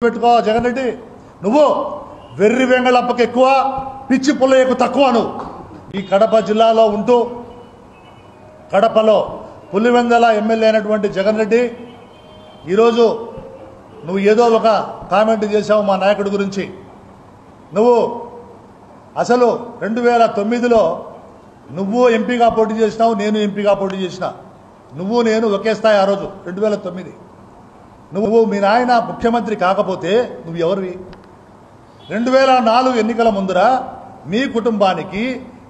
పెట్టుకో జగన్ రెడ్డి, నువ్వు వెర్రి వెంగళప్పకి ఎక్కువ, పిచ్చి పుల్లయ్యకు తక్కువ. నువ్వు ఈ కడప జిల్లాలో ఉంటూ కడపలో పులివెందల ఎమ్మెల్యే అయినటువంటి జగన్ రెడ్డి ఈరోజు నువ్వు ఏదో ఒక కామెంట్ చేశావు మా నాయకుడి గురించి. నువ్వు అసలు 2009లో నువ్వు ఎంపీగా పోటీ చేసినావు, నేను ఎంపీగా పోటీ చేసిన. నువ్వు నేను ఒకే స్థాయి. ఆ రోజు 2009 నువ్వు మీ నాయన ముఖ్యమంత్రి కాకపోతే నువ్వు ఎవరివి? 2004 ఎన్నికల ముందర మీ కుటుంబానికి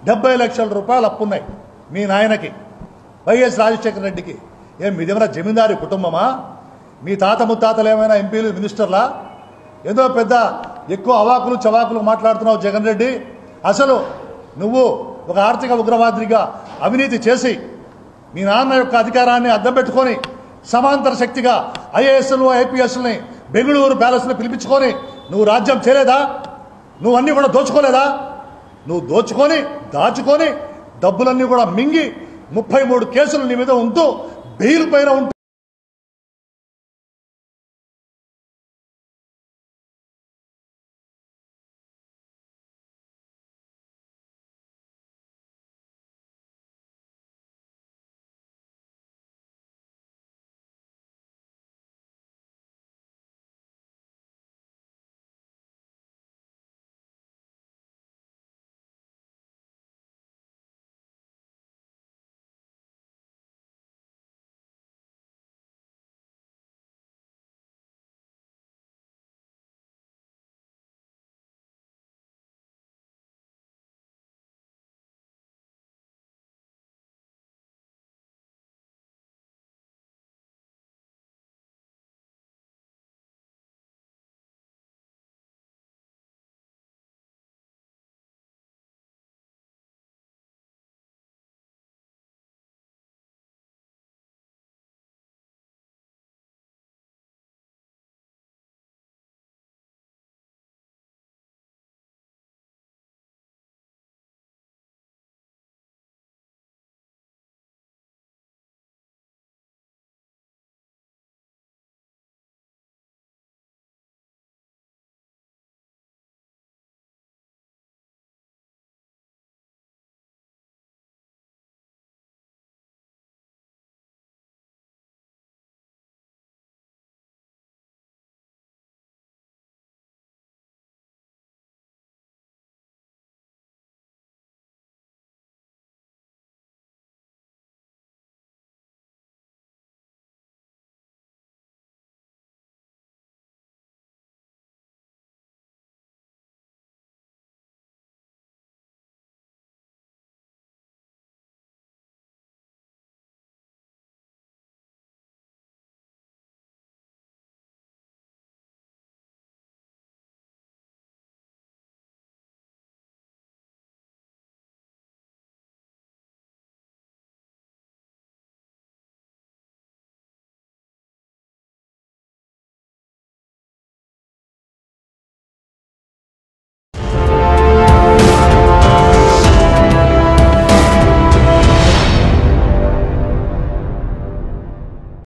70 లక్షల రూపాయలు అప్పున్నాయి. మీ నాయనకి, వైఎస్ రాజశేఖర రెడ్డికి. మీదేమైనా జమీందారీ కుటుంబమా? మీ తాత ముత్తాతలు ఏమైనా ఎంపీలు, మినిస్టర్లా? ఏదో పెద్ద ఎక్కువ అవాకులు చవాకులు మాట్లాడుతున్నావు జగన్ రెడ్డి. అసలు నువ్వు ఒక ఆర్థిక ఉగ్రవాదిగా అవినీతి చేసి మీ నాన్న యొక్క అధికారాన్ని అడ్డం పెట్టుకొని సమాంతర శక్తిగా ఐఏఎస్లు ఐపీఎస్ని బెంగళూరు ప్యాలెస్ని పిలిపించుకొని నువ్వు రాజ్యం చేయలేదా? నువ్వు అన్నీ కూడా దోచుకోలేదా? నువ్వు దోచుకొని దాచుకొని డబ్బులన్నీ కూడా మింగి 33 కేసులు నీ మీద ఉంటూ బెయిల్ పైన ఉంటూ